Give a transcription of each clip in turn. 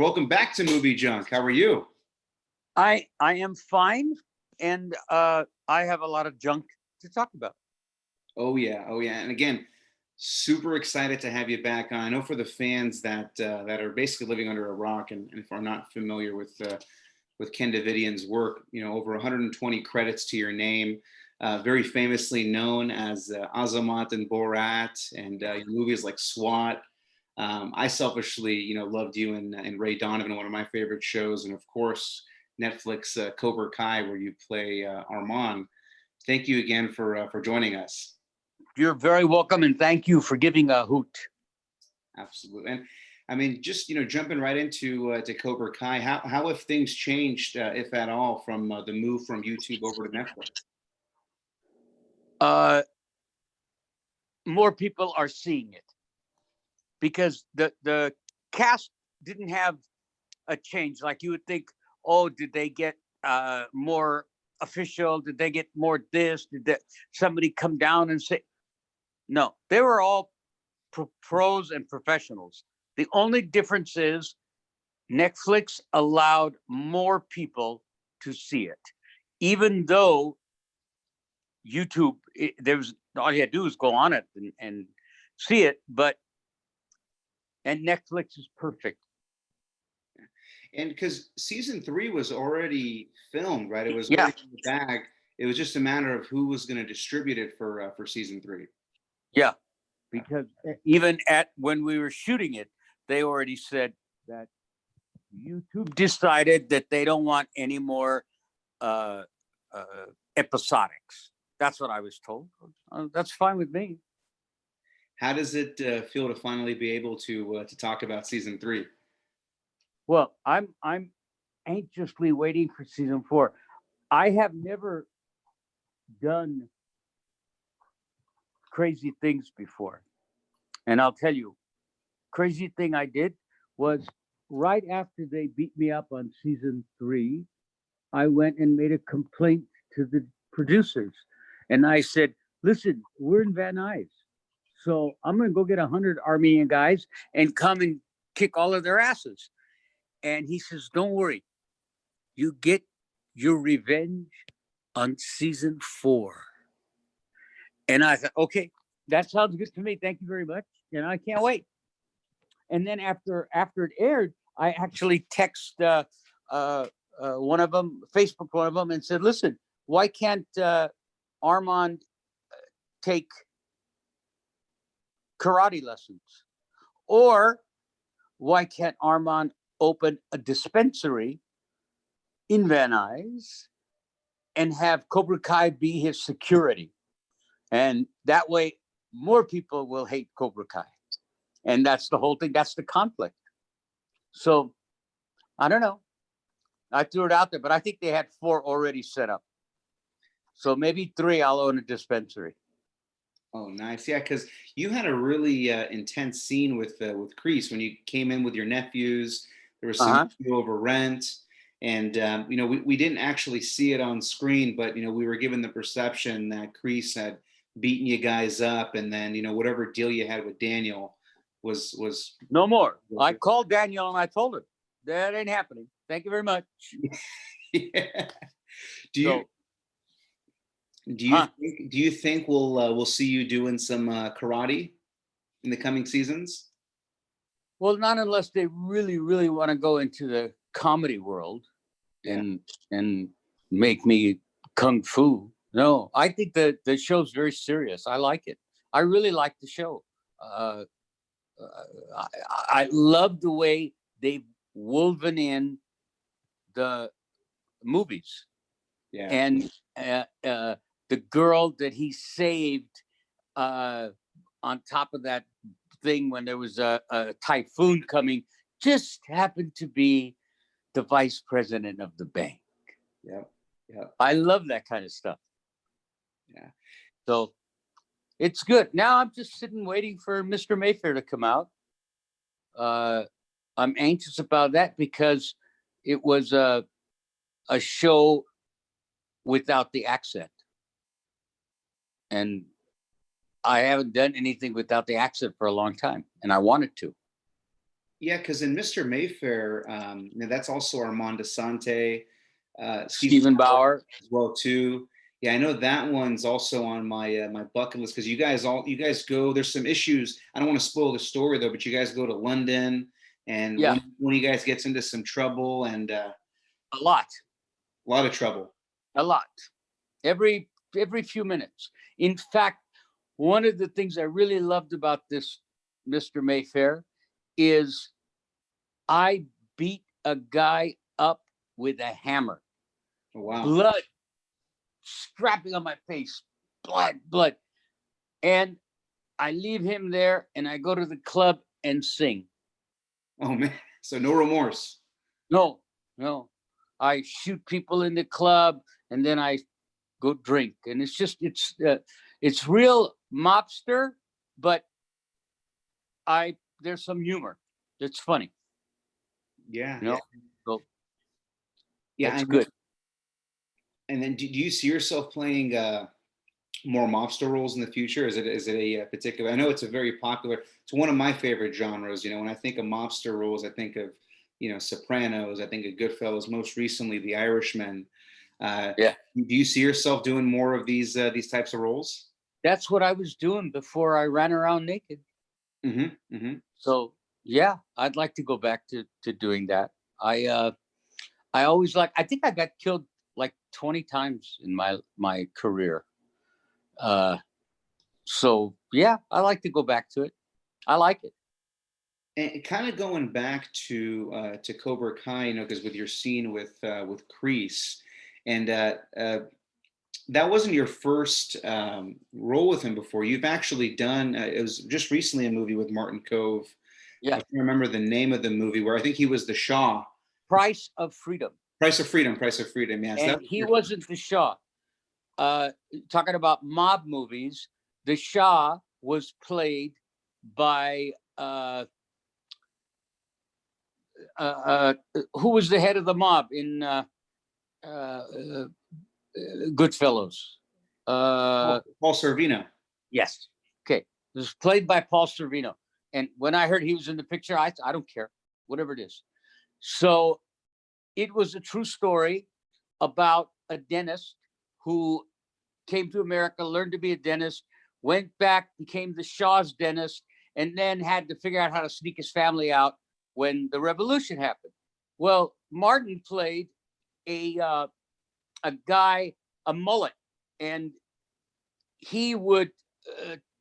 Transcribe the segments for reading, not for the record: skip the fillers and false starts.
Welcome back to Movie Junk. How are you? I am fine, and I have a lot of junk to talk about. Oh yeah, and again, super excited to have you back on. I know for the fans that are basically living under a rock and if are not familiar with Ken Davitan's work, over 120 credits to your name. Very famously known as Azamat and Borat, and movies like SWAT. I selfishly, loved you in Ray Donovan, one of my favorite shows, and of course Netflix Cobra Kai, where you play Armand. Thank you again for joining us. You're very welcome, and thank you for giving a hoot. Absolutely, and I mean, just jumping right into to Cobra Kai. How have things changed, if at all, from the move from YouTube over to Netflix? More people are seeing it because the cast didn't have a change. Like you would think, oh, did they get more official? Did they get more this? Did somebody come down and say? No, they were all pros and professionals. The only difference is Netflix allowed more people to see it, even though YouTube, all you had to do is go on it and see it. And Netflix is perfect. And because season 3 was already filmed, right? It was already in the bag. It was just a matter of who was going to distribute it for season 3. Yeah, because even when we were shooting it, they already said that YouTube decided that they don't want any more episodics. That's what I was told. That's fine with me. How does it feel to finally be able to talk about season 3? Well, I'm anxiously waiting for season 4. I have never done crazy things before, and I'll tell you, crazy thing I did was right after they beat me up on season 3, I went and made a complaint to the producers, and I said, "Listen, we're in Van Nuys, so I'm going to go get 100 Armenian guys and come and kick all of their asses." And he says, "Don't worry, you get your revenge on season 4." And I thought, okay, that sounds good to me. Thank you very much. And I can't wait. And then after it aired, I actually texted one of them, Facebook one of them, and said, "Listen, why can't Armand take karate lessons? Or why can't Armand open a dispensary in Van Nuys and have Cobra Kai be his security? And that way, more people will hate Cobra Kai." And that's the whole thing. That's the conflict. So I don't know. I threw it out there, but I think they had 4 already set up. So maybe 3, I'll own a dispensary. Oh, nice. Yeah, because you had a really intense scene with Kreese when you came in with your nephews. There was some issue over rent. And, we didn't actually see it on screen, but, we were given the perception that Kreese had beaten you guys up. And then, whatever deal you had with Daniel was no more. I called Daniel and I told him that ain't happening. Thank you very much. Yeah. Do you think we'll see you doing some karate in the coming seasons? Well, not unless they really, really want to go into the comedy world and make me kung fu. No, I think that the show's very serious. I like it. I really like the show. I love the way they've woven in the movies. Yeah. And the girl that he saved on top of that thing when there was a typhoon coming just happened to be the vice president of the bank. Yeah. I love that kind of stuff. Yeah. So it's good. Now I'm just sitting waiting for Mr. Mayfair to come out. I'm anxious about that because it was a show without the accent. And I haven't done anything without the accent for a long time, and I wanted to. Yeah, because in Mr. Mayfair, that's also Armand Assante, Stephen Stephen Bauer Bauer. as well too. Yeah, I know that one's also on my my bucket list because you guys go. There's some issues. I don't want to spoil the story though, but you guys go to London, and Yeah, one of you guys gets into some trouble and a lot, a lot of trouble. a lot. Every few minutes. In fact, one of the things I really loved about this Mr. Mayfair is I beat a guy up with a hammer. Oh, wow. Blood scrapping on my face. Blood. And I leave him there and I go to the club and sing. Oh man. So no remorse. No. I shoot people in the club and then I go drink. And it's real mobster, but there's some humor. It's funny. Yeah. You know? So Yeah. it's good. And then do you see yourself playing more mobster roles in the future? Is it a particular? I know it's a very popular. It's one of my favorite genres. You know, when I think of mobster roles, I think of Sopranos. I think of Goodfellas. Most recently, The Irishman. Yeah. Do you see yourself doing more of these types of roles? That's what I was doing before I ran around naked. Mm-hmm. Mm-hmm. So yeah, I'd like to go back to doing that. I always I think I got killed like 20 times in my career. So yeah, I like to go back to it. I like it. And kind of going back to Cobra Kai, because with your scene with Kreese, and that wasn't your first role with him before. You've actually done. It was just recently a movie with Martin Kove. Yeah. I can't remember the name of the movie where I think he was the Shaw. Price of Freedom. Price of Freedom. Price of Freedom. Yes. And he wasn't the Shaw. Talking about mob movies, the Shah was played by who was the head of the mob in Goodfellas? Paul Sorvino. Yes. Okay. It was played by Paul Sorvino. And when I heard he was in the picture, I don't care, whatever it is. So it was a true story about a dentist who came to America, learned to be a dentist, went back, became the Shah's dentist, and then had to figure out how to sneak his family out when the revolution happened. Well, Martin played a guy, a mullet, and he would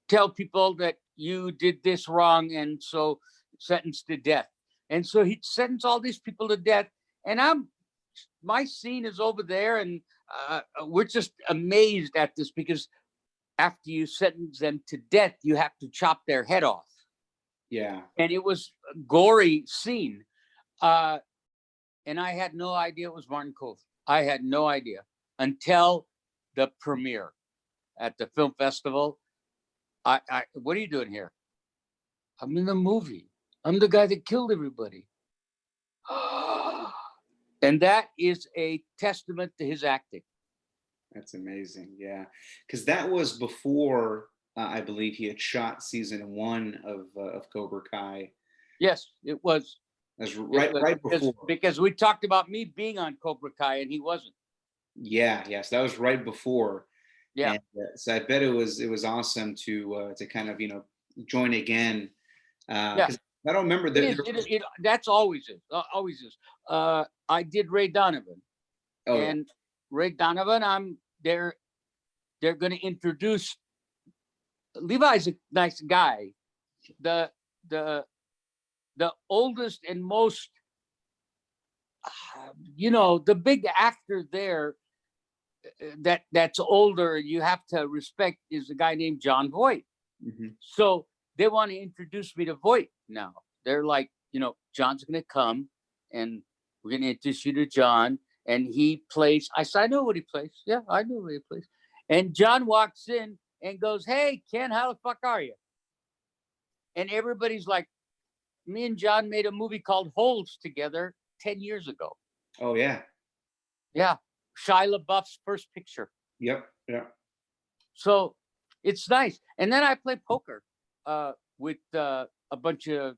tell people that you did this wrong and so sentenced to death. And so he'd sentence all these people to death. And my scene is over there, and we're just amazed at this because after you sentence them to death, you have to chop their head off. Yeah. And it was a gory scene. And I had no idea it was Martin Kove. I had no idea until the premiere at the film festival. What are you doing here? I'm in the movie. I'm the guy that killed everybody. And that is a testament to his acting. That's amazing. Yeah. Because that was before, I believe he had shot season 1 of Cobra Kai. Yes, it was. That's right before. Because we talked about me being on Cobra Kai and he wasn't. Yeah. Yes. That was right before. Yeah. And, so I bet it was awesome to kind of, join again. Yeah. I don't remember that. That's always is. I did Ray Donovan. Oh, and yeah. Ray Donovan, they're going to introduce. Levi's a nice guy. The oldest and most, the big actor there that's older you have to respect is a guy named Jon Voight. Mm-hmm. So they want to introduce me to Voight now. They're like, John's going to come and we're going to introduce you to John. And he plays, I said, I know what he plays. Yeah, I know what he plays. And John walks in and goes, "Hey, Ken, how the fuck are you?" And everybody's like, me and John made a movie called Holes together 10 years ago. Oh, yeah. Yeah. Shia LaBeouf's first picture. Yep. Yeah. So it's nice. And then I play poker with a bunch of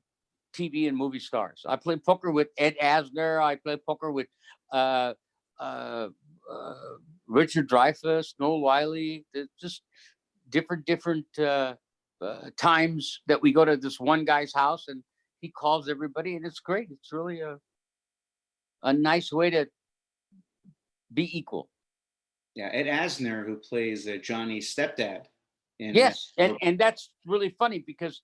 TV and movie stars. I play poker with Ed Asner. I play poker with uh, uh, Richard Dreyfuss, Noel Wiley. Just different times that we go to this one guy's house and he calls everybody, and it's great. It's really a nice way to be equal. Yeah, Ed Asner, who plays Johnny's stepdad. Yes, and that's really funny because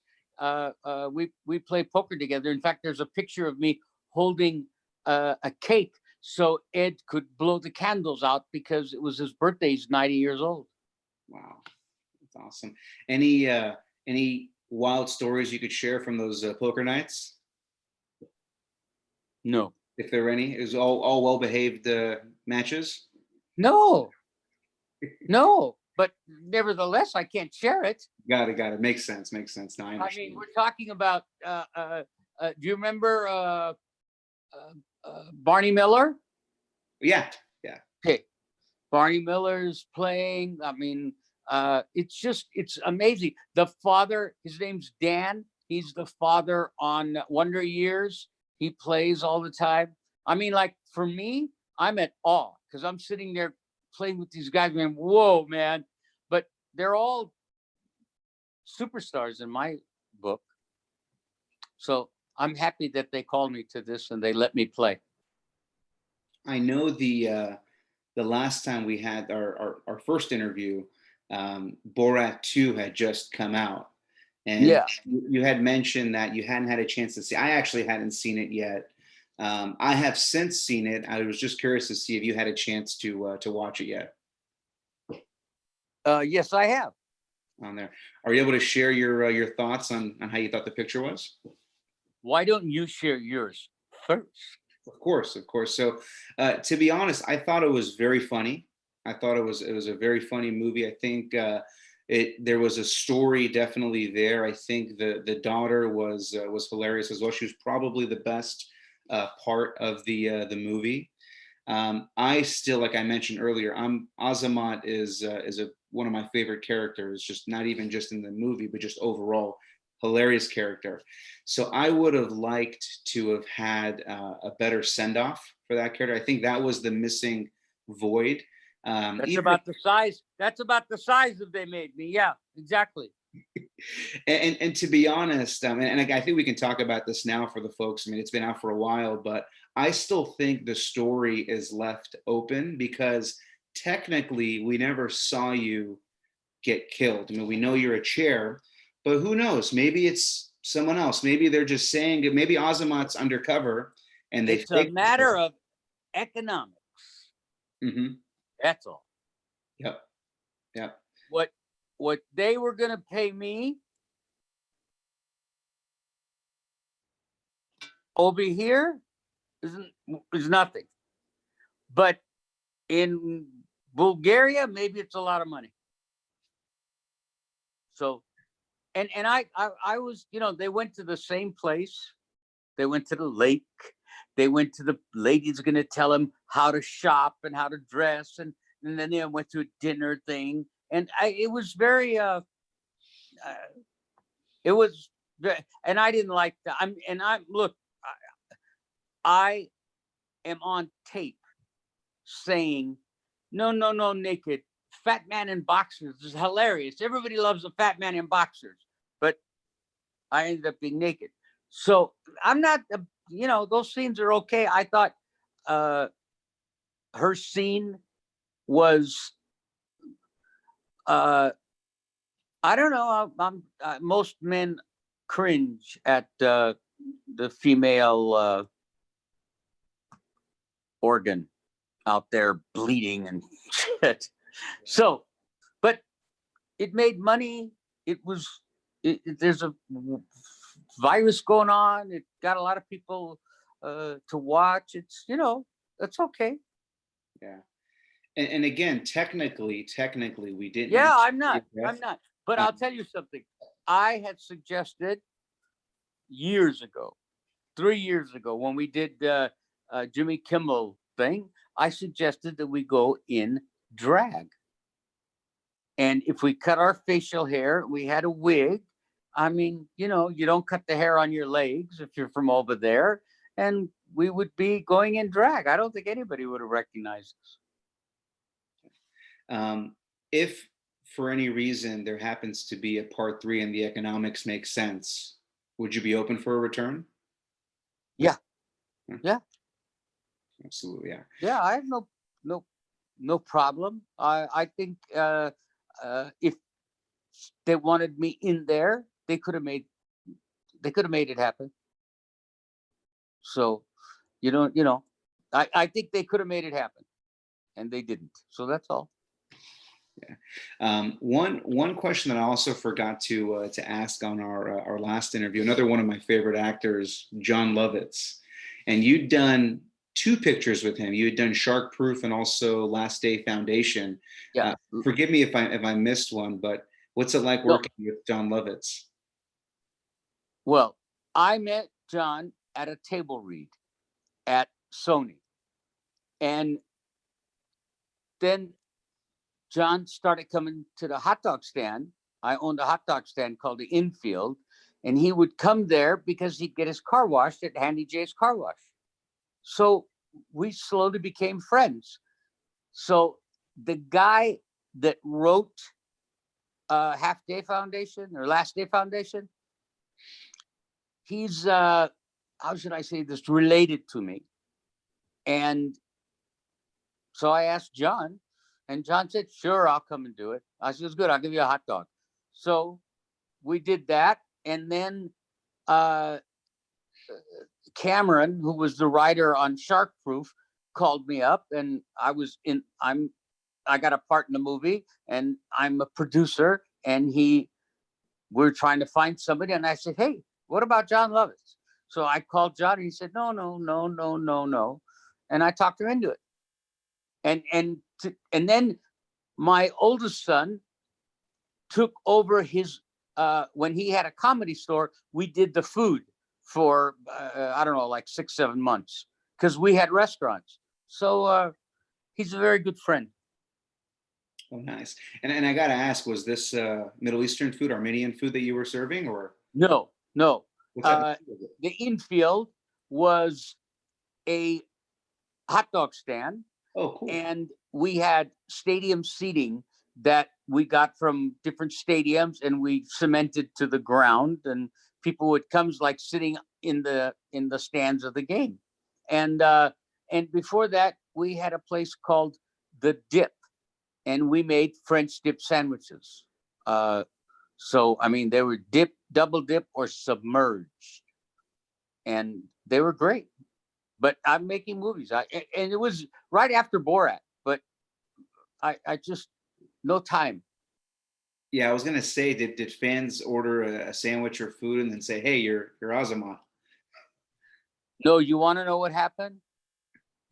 we play poker together. In fact, there's a picture of me holding a cake so Ed could blow the candles out because it was his birthday. He's 90 years old. Wow, that's awesome. Any wild stories you could share from those poker nights? No. If there were any, it was all well behaved matches. No, but nevertheless, I can't share it. Got it. Makes sense. No, I mean, we're talking about. Do you remember Barney Miller? Yeah. Okay, Barney Miller's playing. I mean, it's amazing. The father, his name's Dan. He's the father on Wonder Years. He plays all the time. I mean, like for me, I'm at awe because I'm sitting there playing with these guys going, whoa, man. But they're all superstars in my book. So I'm happy that they called me to this and they let me play. I know the last time we had our first interview, Borat 2 had just come out. And yeah, you had mentioned that you hadn't had a chance to see. I actually hadn't seen it yet. I have since seen it. I was just curious to see if you had a chance to watch it yet. Yes, I have. On there, are you able to share your thoughts on how you thought the picture was? Why don't you share yours first? Of course. So, to be honest, I thought it was very funny. I thought it was a very funny movie. I think there was a story definitely there. I think the daughter was hilarious as well. She was probably the best part of the movie. I still, like I mentioned earlier, Azamat is one of my favorite characters. Just not even just in the movie, but just overall hilarious character. So I would have liked to have had a better send off for that character. I think that was the missing void. That's about the size. That's about the size that they made me. Yeah, exactly. and to be honest, and I think we can talk about this now for the folks. I mean, it's been out for a while, but I still think the story is left open because technically we never saw you get killed. I mean, we know you're a chair, but who knows? Maybe it's someone else. Maybe they're just saying it. Maybe Azamat's undercover and it's a matter of economics. Mm-hmm. That's all. Yep. What they were going to pay me over here is nothing. But in Bulgaria, maybe it's a lot of money. So, and I was, they went to the same place. They went to the lake. They went to the lady's going to tell them how to shop and how to dress. And then they went to a dinner thing. And it was very, and I didn't like that. I am on tape saying, no, naked. Fat man in boxers is hilarious. Everybody loves a fat man in boxers. But I ended up being naked. So I'm not, those scenes are okay. I thought her scene was, I don't know. Most men cringe at the female organ out there bleeding and shit. So, but it made money. There's a virus going on. It got a lot of people to watch. It's, that's okay. Yeah. And again, technically, we didn't. Yeah, I'm not. But I'll tell you something. I had suggested years ago, 3 years ago, when we did Jimmy Kimmel thing, I suggested that we go in drag. And if we cut our facial hair, we had a wig, I mean, you know, you don't cut the hair on your legs if you're from over there. And we would be going in drag. I don't think anybody would have recognized us. If for any reason there happens to be a part 3 and the economics make sense, would you be open for a return? Yeah. Yeah. Yeah. Absolutely. Yeah. Yeah. I have no problem. I think if they wanted me in there, they could have made it happen. So, I think they could have made it happen, and they didn't. So that's all. Yeah. One question that I also forgot to ask on our last interview. Another one of my favorite actors, Jon Lovitz, and you'd done 2 pictures with him. You had done Shark Proof and also Last Day Foundation. Yeah. Forgive me if I missed one, but what's it like working with Jon Lovitz? Well, I met Jon at a table read at Sony, and then Jon started coming to the hot dog stand. I owned a hot dog stand called the Infield, and he would come there because he'd get his car washed at Handy J's Car Wash. So we slowly became friends. So the guy that wrote Half Day Foundation or Last Day Foundation, he's how should I say this, related to me. And so I asked Jon, and Jon said, sure, I'll come and do it. I said, it's good, I'll give you a hot dog. So we did that. And then Cameron, who was the writer on Shark Proof, called me up, and I got a part in the movie, and I'm a producer, and we're trying to find somebody. And I said, hey, what about Jon Lovitz? So I called Jon, and he said, no. And I talked him into it. And then my oldest son took over his, when he had a comedy store, we did the food for, I don't know, like 6-7 months, because we had restaurants. So he's a very good friend. Oh, nice. And I got to ask, was this Middle Eastern food, Armenian food that you were serving, or? No. What type of food was it? The Infield was a hot dog stand. Oh, cool. And we had stadium seating that we got from different stadiums, and we cemented to the ground, and people would come like sitting in the stands of the game. And before that, we had a place called The Dip, and we made French dip sandwiches. So I mean, they were dip, double dip, or submerged, and they were great. But I'm making movies, and it was right after Borat, but I just, no time. Yeah, I was gonna say, did fans order a sandwich or food and then say, "Hey, you're Azamah"? No, you want to know what happened?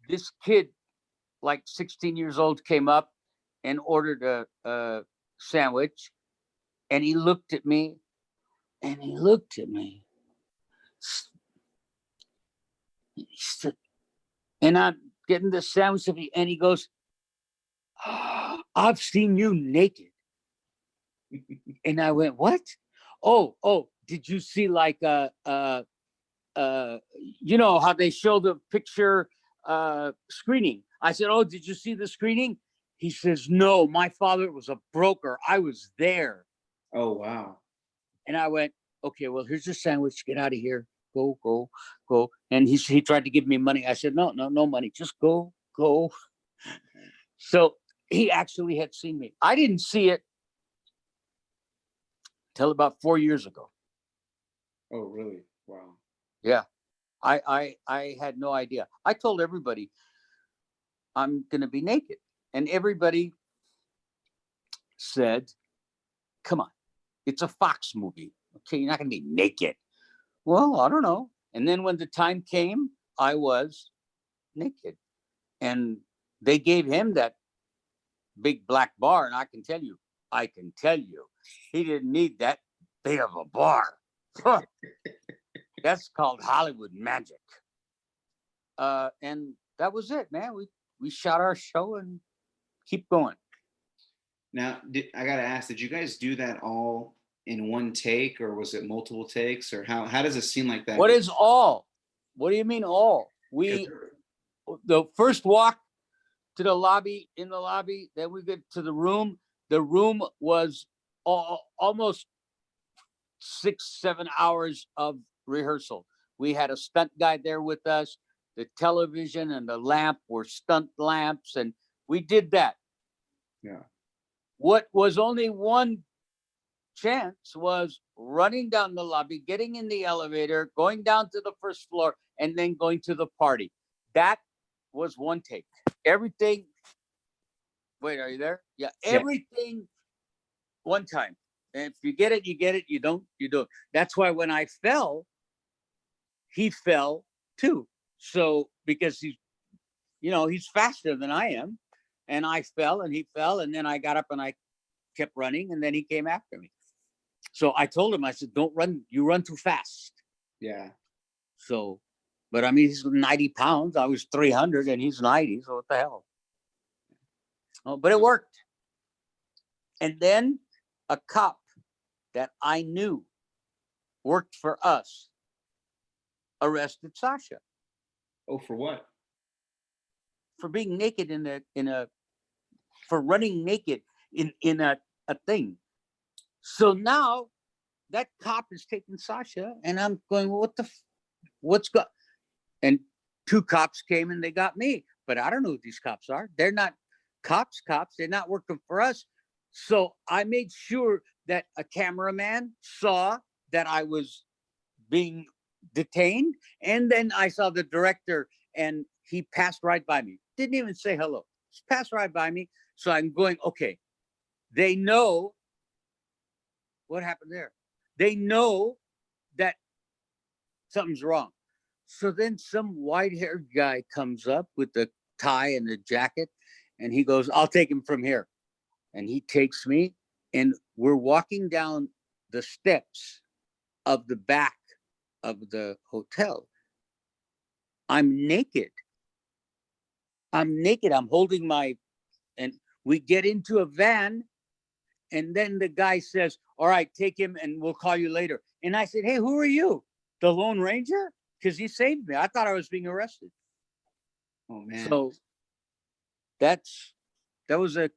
This kid, like 16 years old, came up and ordered a sandwich, and he looked at me, and he said, and I'm getting the sandwich, and he goes, oh, I've seen you naked. And I went, what? Oh, did you see like you know how they show the picture screening? I said, oh, did you see the screening? He says, no, my father was a broker. I was there. Oh, wow. And I went, okay, well, here's your sandwich. Get out of here. Go. And he tried to give me money. I said, no money. Just go. So he actually had seen me. I didn't see it till about 4 years ago. Oh, really? Wow. Yeah. I had no idea. I told everybody I'm going to be naked. And everybody said, come on, it's a Fox movie. Okay, you're not going to be naked. Well, I don't know. And then when the time came, I was naked. And they gave him that big black bar. And I can tell you, he didn't need that big of a bar. That's called Hollywood magic. And that was it, man. We shot our show and keep going. Now, I got to ask, did you guys do that all in one take, or was it multiple takes, or how does a scene like that? What is all? What do you mean all? The first walk to the lobby, in the lobby, then we get to the room. The room was almost 6-7 hours of rehearsal. We had a stunt guy there with us. The television and the lamp were stunt lamps, and we did that. Yeah. What was only one chance was running down the lobby, getting in the elevator, going down to the first floor, and then going to the party. That was one take. Everything. Wait, are you there? Yeah, everything one time. And if you get it, you get it. You don't, you don't. That's why when I fell, he fell too. So because he's faster than I am, and I fell and he fell, and then I got up and I kept running, and then he came after me. So I told him, I said, don't run, you run too fast. Yeah. So, but I mean, he's 90 pounds. I was 300 and he's 90. So what the hell? Oh, but it worked. And then a cop that I knew worked for us arrested Sacha. Oh, for what? For being naked for running naked in a thing. So now that cop is taking Sacha, and I'm going, what's got? And 2 cops came and they got me, but I don't know who these cops are. They're not cops. They're not working for us. So I made sure that a cameraman saw that I was being detained, and then I saw the director, and he passed right by me. Didn't even say hello. Just passed right by me. So I'm going, okay, they know what happened there. They know that something's wrong. So then some white-haired guy comes up with the tie and the jacket, and he goes, I'll take him from here. And he takes me, and we're walking down the steps of the back of the hotel. I'm naked. I'm holding and we get into a van, and then the guy says, all right, take him and we'll call you later. And I said, hey, who are you? The Lone Ranger? Because he saved me. I thought I was being arrested. Oh, man. So that was a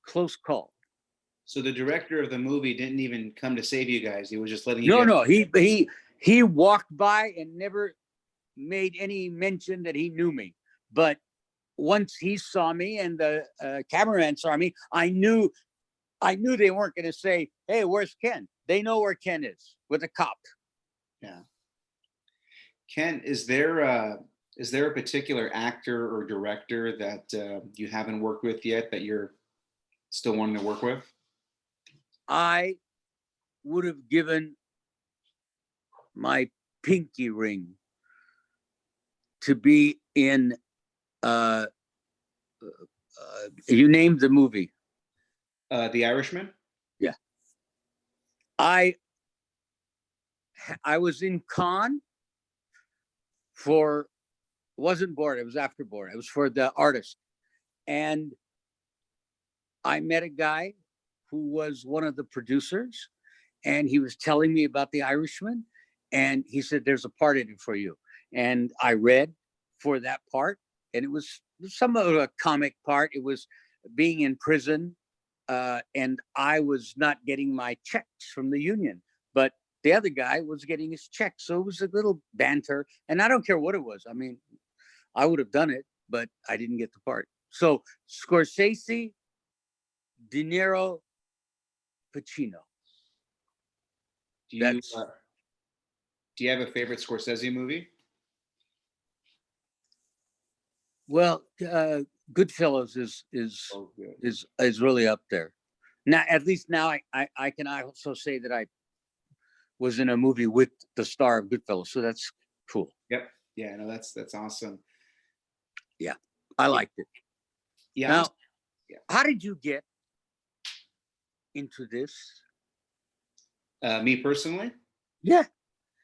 close call. So the director of the movie didn't even come to save you guys. He was just letting you No, he walked by and never made any mention that he knew me. But once he saw me and the cameraman saw me, I knew they weren't going to say, hey, where's Ken? They know where Ken is, with a cop. Yeah. Ken, is there a particular actor or director that you haven't worked with yet that you're still wanting to work with? I would have given my pinky ring to be in, you named the movie. The Irishman? Yeah. I was in Cannes it wasn't Borat, it was after Borat. It was for The Artist. And I met a guy who was one of the producers, and he was telling me about The Irishman, and he said, there's a part in it for you. And I read for that part, and it was some of a comic part. It was being in prison, and I was not getting my checks from the union, but the other guy was getting his check. So it was a little banter, and I don't care what it was. I mean, I would have done it, but I didn't get the part. So Scorsese, De Niro, Pacino. Do you have a favorite Scorsese movie? Well, Goodfellas is really up there. Now, at least now I can also say that I was in a movie with the star of Goodfellas, so that's cool. Yep. Yeah. No, that's awesome. Yeah, I liked it. Yeah. Now, how did you get into this? Me personally? Yeah.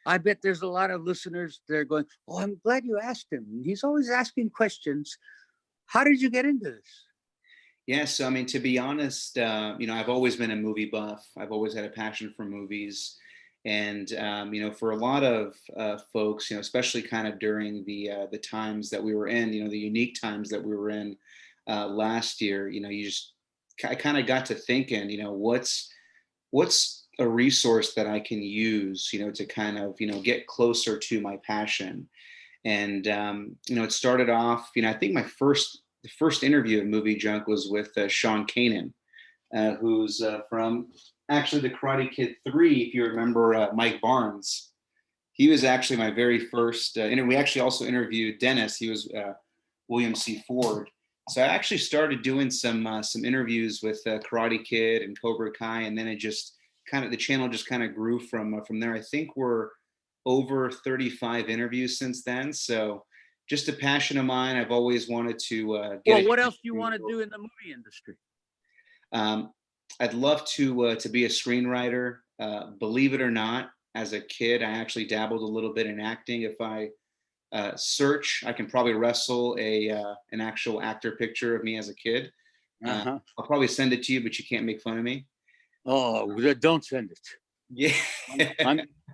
I bet there's a lot of listeners that are going, oh, I'm glad you asked him. He's always asking questions. How did you get into this? Yeah, so I mean, to be honest, I've always been a movie buff. I've always had a passion for movies, and for a lot of folks, especially kind of during the times that we were in, the unique times that we were in last year, I kind of got to thinking, what's a resource that I can use, to kind of, get closer to my passion. And it started off. I think the first interview at MovieJunk was with Sean Kanan, who's from actually the Karate Kid 3. If you remember Mike Barnes, he was actually my very first. And we actually also interviewed Dennis. He was William C. Ford. So I actually started doing some interviews with Karate Kid and Cobra Kai, and then it just the channel just kind of grew from there. I think we're over 35 interviews since then. So just a passion of mine. I've always wanted to get. Well, what else do you want to do in the movie industry? I'd love to be a screenwriter. Believe it or not, as a kid, I actually dabbled a little bit in acting. If I search, I can probably wrestle an actual actor picture of me as a kid. I'll probably send it to you, but you can't make fun of me. Oh, don't send it. Yeah.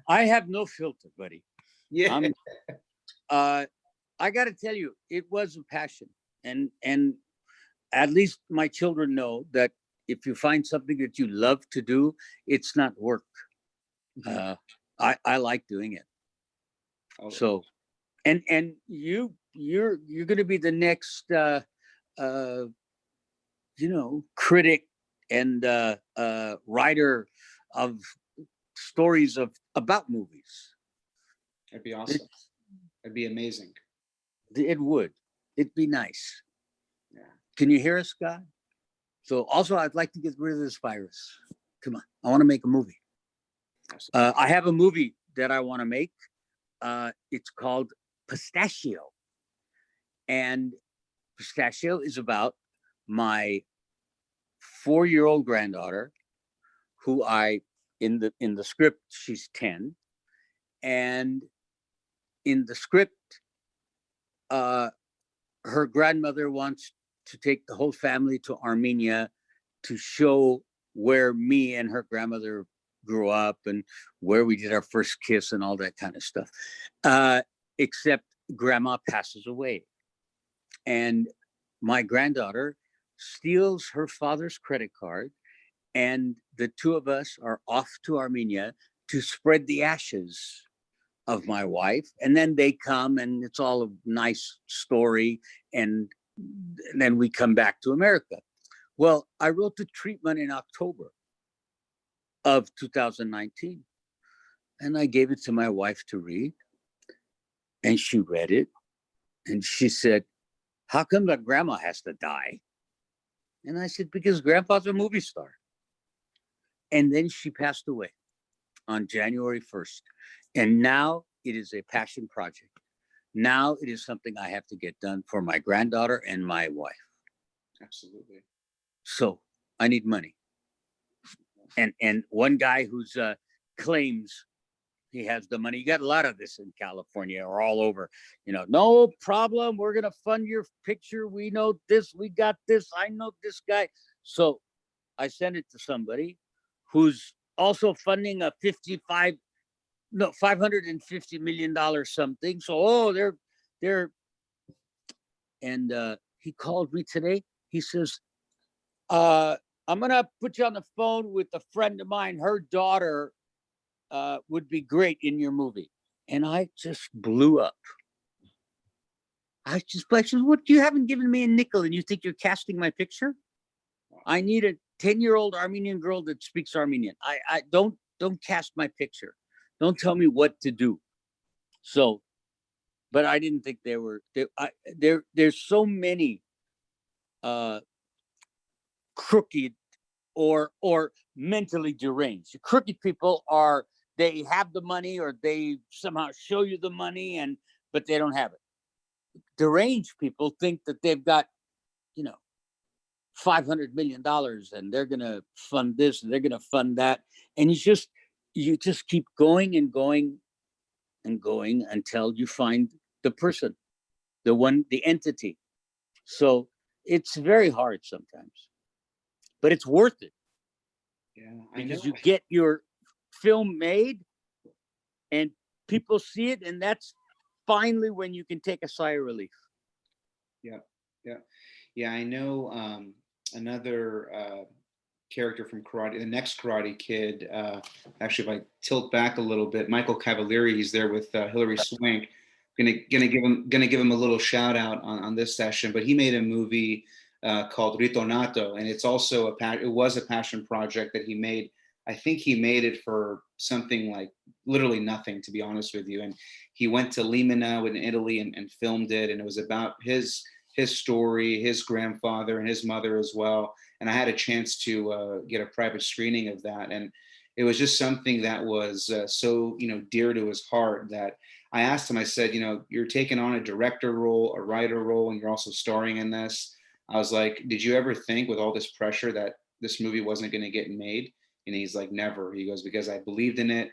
I have no filter, buddy. Yeah. I got to tell you, it was a passion, and at least my children know that if you find something that you love to do, it's not work. Mhm. I like doing it. Oh. So, and you're going to be the next critic and writer of stories about movies. That'd be awesome. That'd be amazing. It would. It'd be nice. Yeah. Can you hear us, Scott? So also, I'd like to get rid of this virus. Come on, I want to make a movie. I have a movie that I want to make. It's called Pistachio, and Pistachio is about my 4-year-old granddaughter, who in the script she's 10, and in the script, her grandmother wants to take the whole family to Armenia to show where me and her grandmother grew up and where we did our first kiss and all that kind of stuff. Except grandma passes away. And my granddaughter steals her father's credit card, and the two of us are off to Armenia to spread the ashes of my wife. And then they come, and it's all a nice story. And then we come back to America. Well, I wrote the treatment in October of 2019, and I gave it to my wife to read, and she read it, and she said, "How come that grandma has to die?" And I said, "Because grandpa's a movie star." And then she passed away on January 1st. And now it is a passion project. Now it is something I have to get done for my granddaughter and my wife. Absolutely. So I need money. And one guy who's claims he has the money. You got a lot of this in California or all over. No problem. We're going to fund your picture. We know this. We got this. I know this guy. So I sent it to somebody who's also funding a $550 million something. So, they're, and he called me today. He says, I'm going to put you on the phone with a friend of mine. Her daughter would be great in your movie. And I just blew up. I said, what? You haven't given me a nickel and you think you're casting my picture? I need a 10-year-old Armenian girl that speaks Armenian. I don't cast my picture. Don't tell me what to do. So, but I didn't think there's so many crooked or mentally deranged. Crooked people they have the money, or they somehow show you the money, but they don't have it. Deranged people think that they've got, $500 million and they're going to fund this and they're going to fund that. And you just keep going and going and going until you find the person, the entity. So it's very hard sometimes, but it's worth it. Yeah, because you get your film made and people see it, and that's finally when you can take a sigh of relief. Yeah, yeah. I know another character from Karate, the next Karate Kid. Actually, if I tilt back a little bit, Michael Cavalieri, he's there with Hilary Swank. Gonna give him a little shout out on this session. But he made a movie called Ritornato, and it's also it was a passion project that he made. I think he made it for something like literally nothing, to be honest with you. And he went to Limina in Italy and filmed it, and it was about his story, his grandfather and his mother as well. And I had a chance to get a private screening of that, and it was just something that was so dear to his heart that I asked him. I said, you're taking on a director role, a writer role, and you're also starring in this. I was like, did you ever think with all this pressure that this movie wasn't going to get made? And he's like, never. He goes, because I believed in it.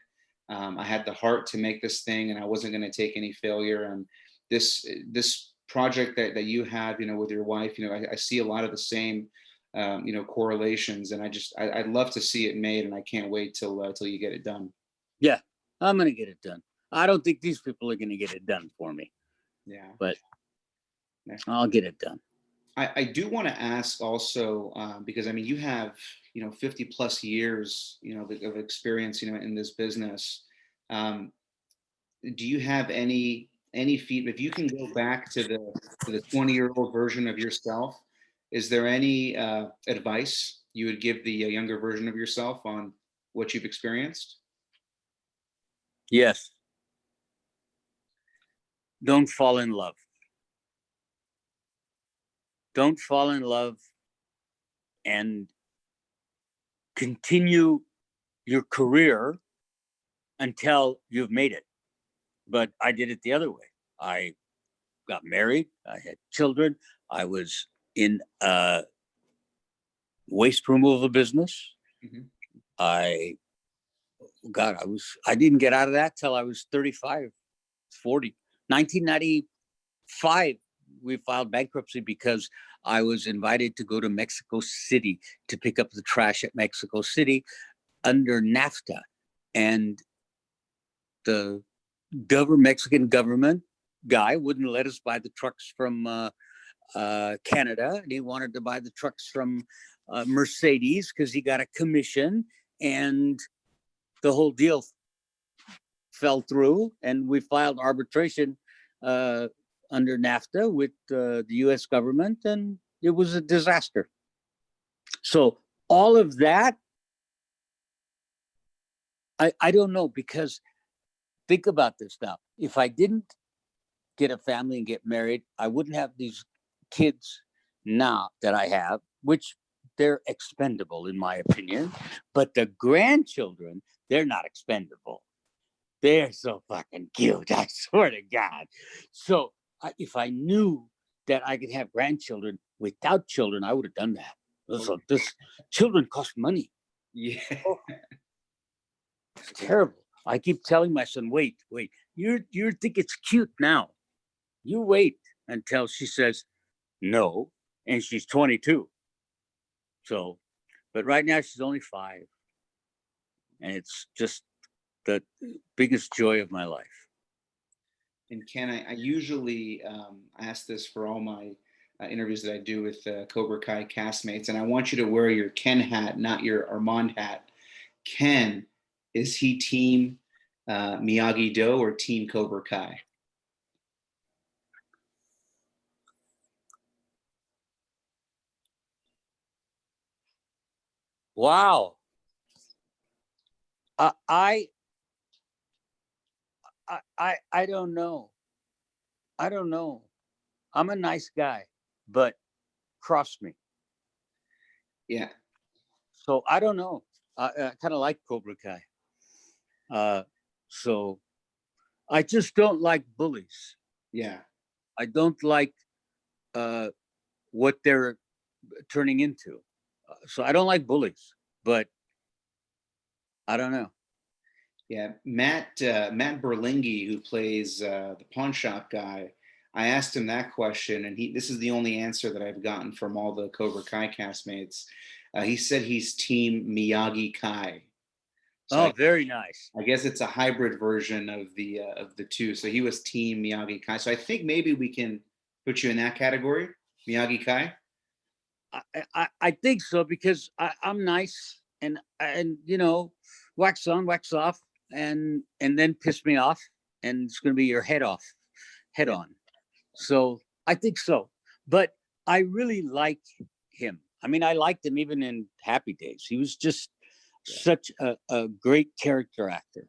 I had the heart to make this thing, and I wasn't going to take any failure. And this project that you have, with your wife, I see a lot of the same, correlations. And I'd love to see it made, and I can't wait till you get it done. Yeah, I'm going to get it done. I don't think these people are going to get it done for me. Yeah, but I'll get it done. I do want to ask also, because I mean, you have 50 plus years of experience in this business. Do you have any feedback? If you can go back to the 20-year-old version of yourself, is there any advice you would give the younger version of yourself on what you've experienced? Yes. Don't fall in love. Don't fall in love and continue your career until you've made it. But I did it the other way. I got married. I had children. I was in a waste removal business. Mm-hmm. I didn't get out of that till I was 35, 40. 1995, we filed bankruptcy because I was invited to go to Mexico City to pick up the trash at Mexico City under NAFTA. And the Mexican government guy wouldn't let us buy the trucks from Canada, and he wanted to buy the trucks from Mercedes because he got a commission, and the whole deal fell through, and we filed arbitration under NAFTA with the US government, and it was a disaster. So all of that, I don't know, because think about this now. If I didn't get a family and get married, I wouldn't have these kids now that I have, which they're expendable in my opinion. But the grandchildren, they're not expendable. They're so fucking cute, I swear to God. So if I knew that I could have grandchildren without children, I would have done that. So children cost money. Yeah. Oh, it's terrible. I keep telling my son, wait, you think it's cute now. You wait until she says no, and she's 22. So, but right now she's only 5. And it's just the biggest joy of my life. And Ken, I usually ask this for all my interviews that I do with Cobra Kai castmates, and I want you to wear your Ken hat, not your Armand hat. Ken, is he team Miyagi-Do or team Cobra Kai? Wow. I don't know. I don't know. I'm a nice guy, but cross me. Yeah. So I don't know. I kind of like Cobra Kai. So I just don't like bullies. Yeah. I don't like what they're turning into. So I don't like bullies, but I don't know. Yeah, Matt Berlingi, who plays the pawn shop guy, I asked him that question, and this is the only answer that I've gotten from all the Cobra Kai castmates. He said he's team Miyagi Kai. So Oh, very nice. I guess it's a hybrid version of the two. So he was team Miyagi Kai. So I think maybe we can put you in that category, Miyagi Kai. I think so, because I'm nice and wax on, wax off, and then piss me off, and it's going to be your head on. So I think so, but I really like him. I mean, I liked him even in Happy Days. He was just such a great character actor.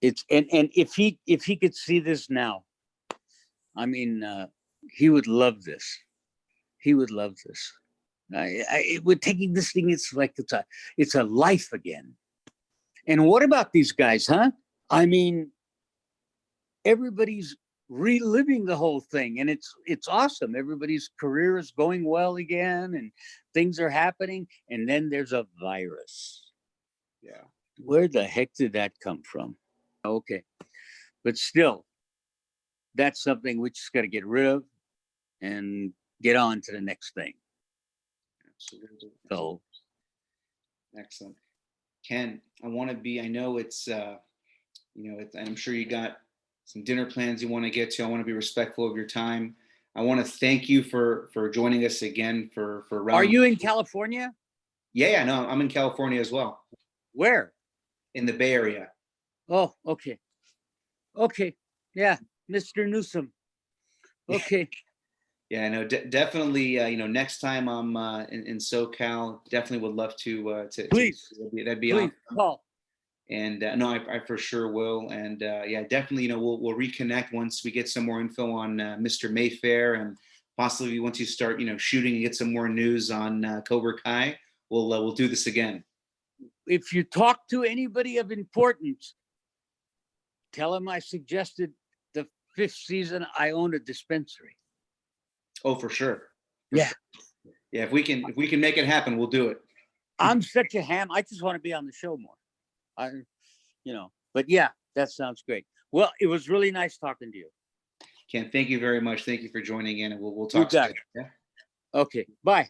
It's and if he could see this now, I mean, he would love this. He would love this. We're taking this thing. It's like it's a life again. And what about these guys, huh? I mean, everybody's reliving the whole thing, and it's awesome. Everybody's career is going well again, and things are happening. And then there's a virus. Yeah. Where the heck did that come from? Okay, but still, that's something we just got to get rid of and get on to the next thing. Absolutely. So, excellent. Ken, I know it's, I'm sure you got some dinner plans you want to get to. I want to be respectful of your time. I want to thank you for joining us again for Are you in California? Yeah, no, I'm in California as well. Where? In the Bay Area. Oh, okay. Okay. Yeah, Mr. Newsom. Okay. Yeah, I know. Definitely. Next time I'm in SoCal, definitely would love to. Please. That'd be Please awesome. call. And no, I for sure will. And yeah, definitely. We'll reconnect once we get some more info on Mr. Mayfair, and possibly once you start shooting and get some more news on Cobra Kai, we'll do this again. If you talk to anybody of importance, tell them I suggested the 5th season I own a dispensary. Oh, for sure. Yeah. Yeah, if we can make it happen, we'll do it. I'm such a ham. I just want to be on the show more. But yeah, that sounds great. Well, it was really nice talking to you. Ken, thank you very much. Thank you for joining in, and we'll talk soon. Yeah. Okay. Bye.